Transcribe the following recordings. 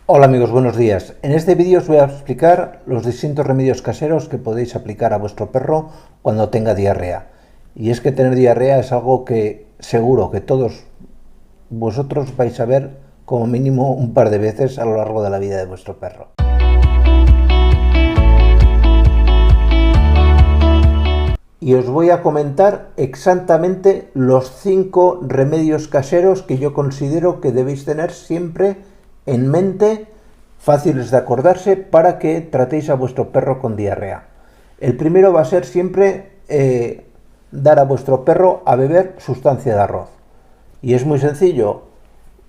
Hola amigos, buenos días. En este vídeo os voy a explicar los distintos remedios caseros que podéis aplicar a vuestro perro cuando tenga diarrea. Y es que tener diarrea es algo que seguro que todos vosotros vais a ver como mínimo un par de veces a lo largo de la vida de vuestro perro. Y os voy a comentar exactamente los 5 remedios caseros que yo considero que debéis tener siempre en mente, fáciles de acordarse, para que tratéis a vuestro perro con diarrea. El primero va a ser siempre dar a vuestro perro a beber sustancia de arroz. Y es muy sencillo.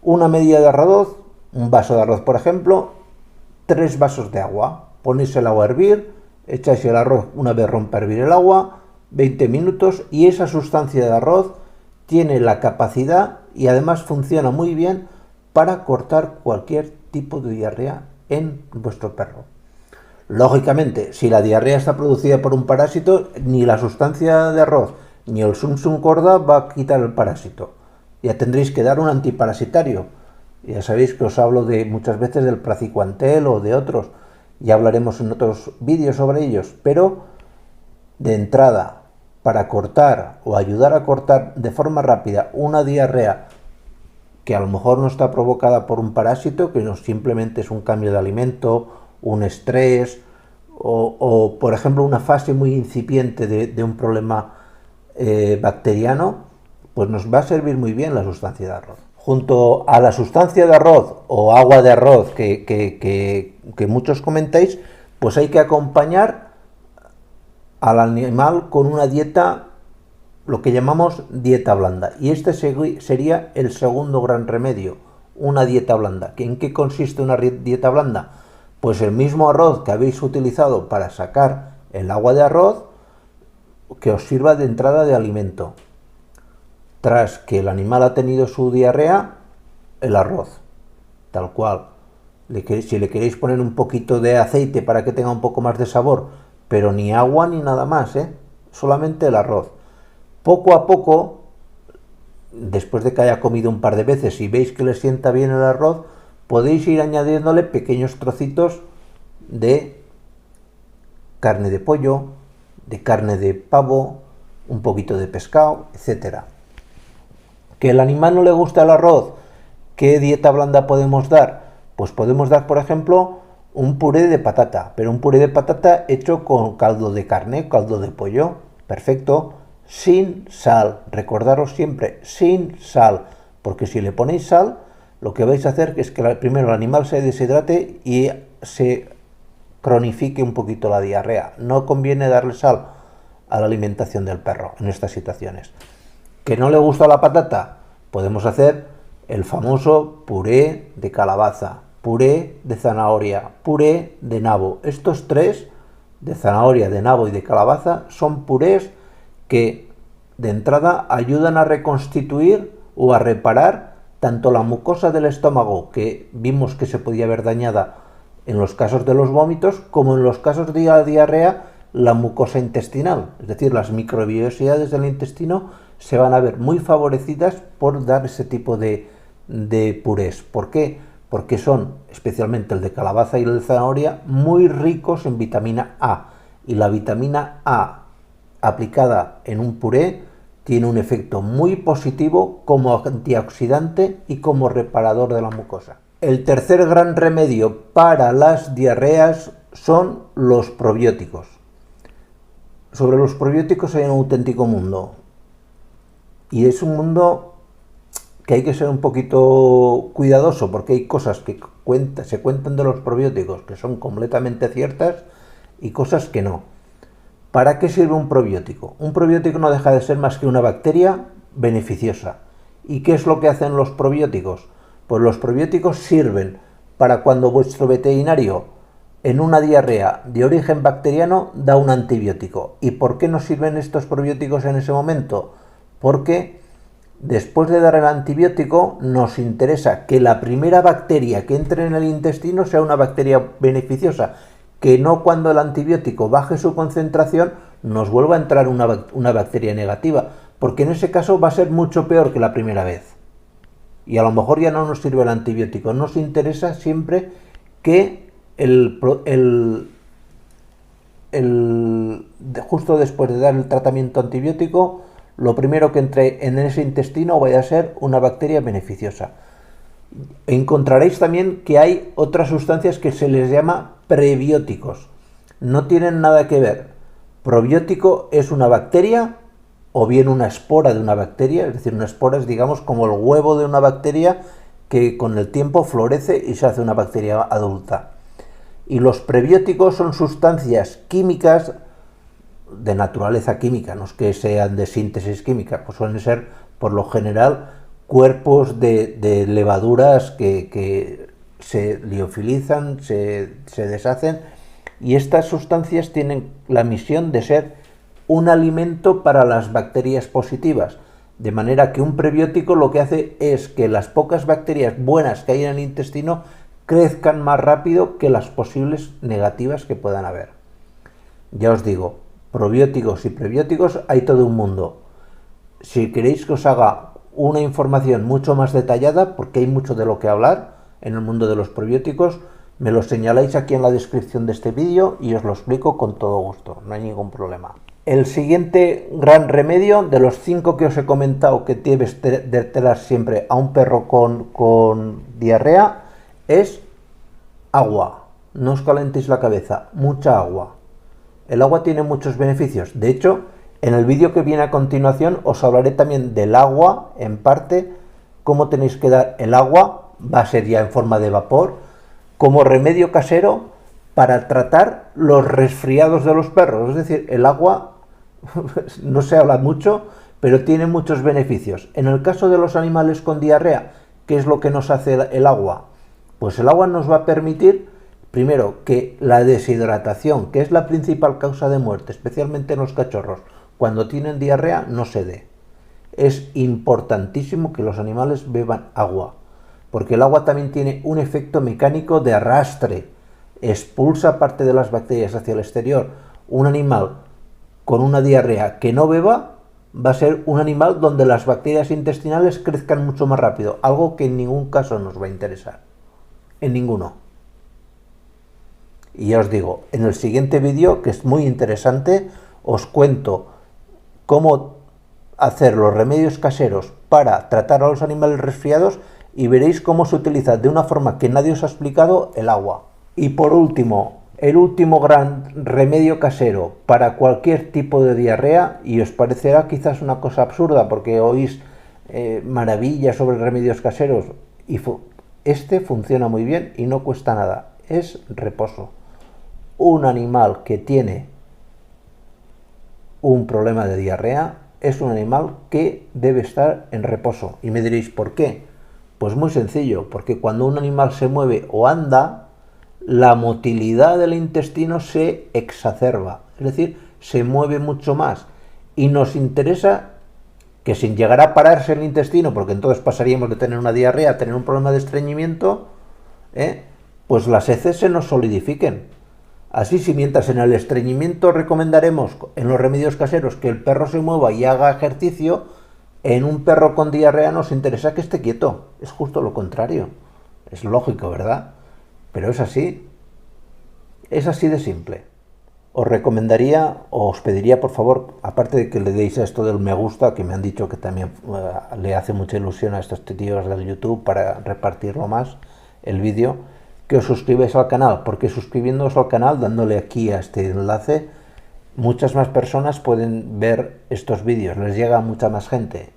Una medida de arroz, un vaso de arroz por ejemplo, 3 vasos de agua. Ponéis el agua a hervir, echáis el arroz una vez rompa a hervir el agua, 20 minutos, y esa sustancia de arroz tiene la capacidad y además funciona muy bien para cortar cualquier tipo de diarrea en vuestro perro. Lógicamente, si la diarrea está producida por un parásito, ni la sustancia de arroz ni el Sum Corda va a quitar el parásito. Ya tendréis que dar un antiparasitario. Ya sabéis que os hablo de muchas veces del Praziquantel o de otros. Ya hablaremos en otros vídeos sobre ellos, pero de entrada, para cortar o ayudar a cortar de forma rápida una diarrea que a lo mejor no está provocada por un parásito, que no simplemente es un cambio de alimento, un estrés o por ejemplo una fase muy incipiente de un problema bacteriano, pues nos va a servir muy bien la sustancia de arroz. Junto a la sustancia de arroz o agua de arroz que muchos comentáis, pues hay que acompañar al animal con una dieta, lo que llamamos dieta blanda. Y este sería el segundo gran remedio, una dieta blanda. ¿En qué consiste una dieta blanda? Pues el mismo arroz que habéis utilizado para sacar el agua de arroz, que os sirva de entrada de alimento. Tras que el animal ha tenido su diarrea, el arroz, tal cual. Si le queréis poner un poquito de aceite para que tenga un poco más de sabor, pero ni agua ni nada más, solamente el arroz. Poco a poco, después de que haya comido un par de veces y veis que le sienta bien el arroz, podéis ir añadiéndole pequeños trocitos de carne de pollo, de carne de pavo, un poquito de pescado, etcétera. ¿Que el animal no le gusta el arroz? ¿Qué dieta blanda podemos dar? Pues podemos dar, por ejemplo, un puré de patata, pero un puré de patata hecho con caldo de carne, caldo de pollo, perfecto, sin sal. Recordaros siempre, sin sal, porque si le ponéis sal, lo que vais a hacer es que primero el animal se deshidrate y se cronifique un poquito la diarrea. No conviene darle sal a la alimentación del perro en estas situaciones. ¿Que no le gusta la patata? Podemos hacer el famoso puré de calabaza, puré de zanahoria, puré de nabo. Estos tres, de zanahoria, de nabo y de calabaza, son purés que de entrada ayudan a reconstituir o a reparar tanto la mucosa del estómago, que vimos que se podía ver dañada en los casos de los vómitos, como en los casos de la diarrea, la mucosa intestinal. Es decir, las microbiosidades del intestino se van a ver muy favorecidas por dar ese tipo de purés. ¿Por qué? Porque son, especialmente el de calabaza y el de zanahoria, muy ricos en vitamina A. Y la vitamina A aplicada en un puré tiene un efecto muy positivo como antioxidante y como reparador de la mucosa. El tercer gran remedio para las diarreas son los probióticos. Sobre los probióticos hay un auténtico mundo. Y es un mundo que hay que ser un poquito cuidadoso, porque hay cosas que se cuentan de los probióticos que son completamente ciertas y cosas que no. ¿Para qué sirve un probiótico? Un probiótico no deja de ser más que una bacteria beneficiosa. ¿Y qué es lo que hacen los probióticos? Pues los probióticos sirven para cuando vuestro veterinario en una diarrea de origen bacteriano da un antibiótico. ¿Y por qué nos sirven estos probióticos en ese momento? Porque después de dar el antibiótico nos interesa que la primera bacteria que entre en el intestino sea una bacteria beneficiosa, que no cuando el antibiótico baje su concentración nos vuelva a entrar una bacteria negativa, porque en ese caso va a ser mucho peor que la primera vez. Y a lo mejor ya no nos sirve el antibiótico. Nos interesa siempre que justo después de dar el tratamiento antibiótico, lo primero que entre en ese intestino vaya a ser una bacteria beneficiosa. Encontraréis también que hay otras sustancias que se les llama prebióticos. No tienen nada que ver. Probiótico es una bacteria o bien una espora de una bacteria, es decir, una espora es, digamos, como el huevo de una bacteria que con el tiempo florece y se hace una bacteria adulta. Y los prebióticos son sustancias químicas de naturaleza química, no es que sean de síntesis química, pues suelen ser por lo general cuerpos de levaduras que se liofilizan, se deshacen, y estas sustancias tienen la misión de ser un alimento para las bacterias positivas, de manera que un prebiótico lo que hace es que las pocas bacterias buenas que hay en el intestino crezcan más rápido que las posibles negativas que puedan haber. Ya os digo, probióticos y prebióticos hay todo un mundo. Si queréis que os haga una información mucho más detallada, porque hay mucho de lo que hablar en el mundo de los probióticos, me lo señaláis aquí en la descripción de este vídeo y os lo explico con todo gusto, no hay ningún problema. El siguiente gran remedio, de los 5 que os he comentado que debes tener siempre a un perro con diarrea, es agua. No os calentéis la cabeza, mucha agua. El agua tiene muchos beneficios. De hecho, en el vídeo que viene a continuación os hablaré también del agua, en parte, cómo tenéis que dar el agua, va a ser ya en forma de vapor, como remedio casero para tratar los resfriados de los perros. Es decir, el agua no se habla mucho, pero tiene muchos beneficios. En el caso de los animales con diarrea, ¿qué es lo que nos hace el agua? Pues el agua nos va a permitir, primero, que la deshidratación, que es la principal causa de muerte, especialmente en los cachorros, cuando tienen diarrea, no se dé. Es importantísimo que los animales beban agua, porque el agua también tiene un efecto mecánico de arrastre, expulsa parte de las bacterias hacia el exterior. Un animal con una diarrea que no beba va a ser un animal donde las bacterias intestinales crezcan mucho más rápido, algo que en ningún caso nos va a interesar, en ninguno. Y ya os digo, en el siguiente vídeo, que es muy interesante, os cuento cómo hacer los remedios caseros para tratar a los animales resfriados y veréis cómo se utiliza de una forma que nadie os ha explicado el agua. Y por último, el último gran remedio casero para cualquier tipo de diarrea, y os parecerá quizás una cosa absurda porque oís maravillas sobre remedios caseros, y este funciona muy bien y no cuesta nada, es reposo. Un animal que tiene un problema de diarrea es un animal que debe estar en reposo. Y me diréis, ¿por qué? Pues muy sencillo, porque cuando un animal se mueve o anda, la motilidad del intestino se exacerba, es decir, se mueve mucho más. Y nos interesa que sin llegar a pararse el intestino, porque entonces pasaríamos de tener una diarrea a tener un problema de estreñimiento, pues las heces se nos solidifiquen. Así, si mientras en el estreñimiento recomendaremos en los remedios caseros que el perro se mueva y haga ejercicio, en un perro con diarrea nos interesa que esté quieto. Es justo lo contrario. Es lógico, ¿verdad? Pero es así de simple. Os recomendaría, o os pediría por favor, aparte de que le deis a esto del me gusta, que me han dicho que también le hace mucha ilusión a estos tíos del YouTube para repartirlo más, el vídeo, que os suscribáis al canal, porque suscribiéndoos al canal, dándole aquí a este enlace, muchas más personas pueden ver estos vídeos, les llega a mucha más gente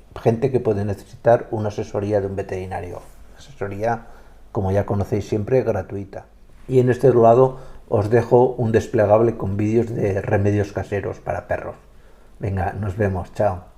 que puede necesitar una asesoría de un veterinario, asesoría, como ya conocéis siempre, gratuita. Y en este lado os dejo un desplegable con vídeos de remedios caseros para perros. Venga, nos vemos, chao.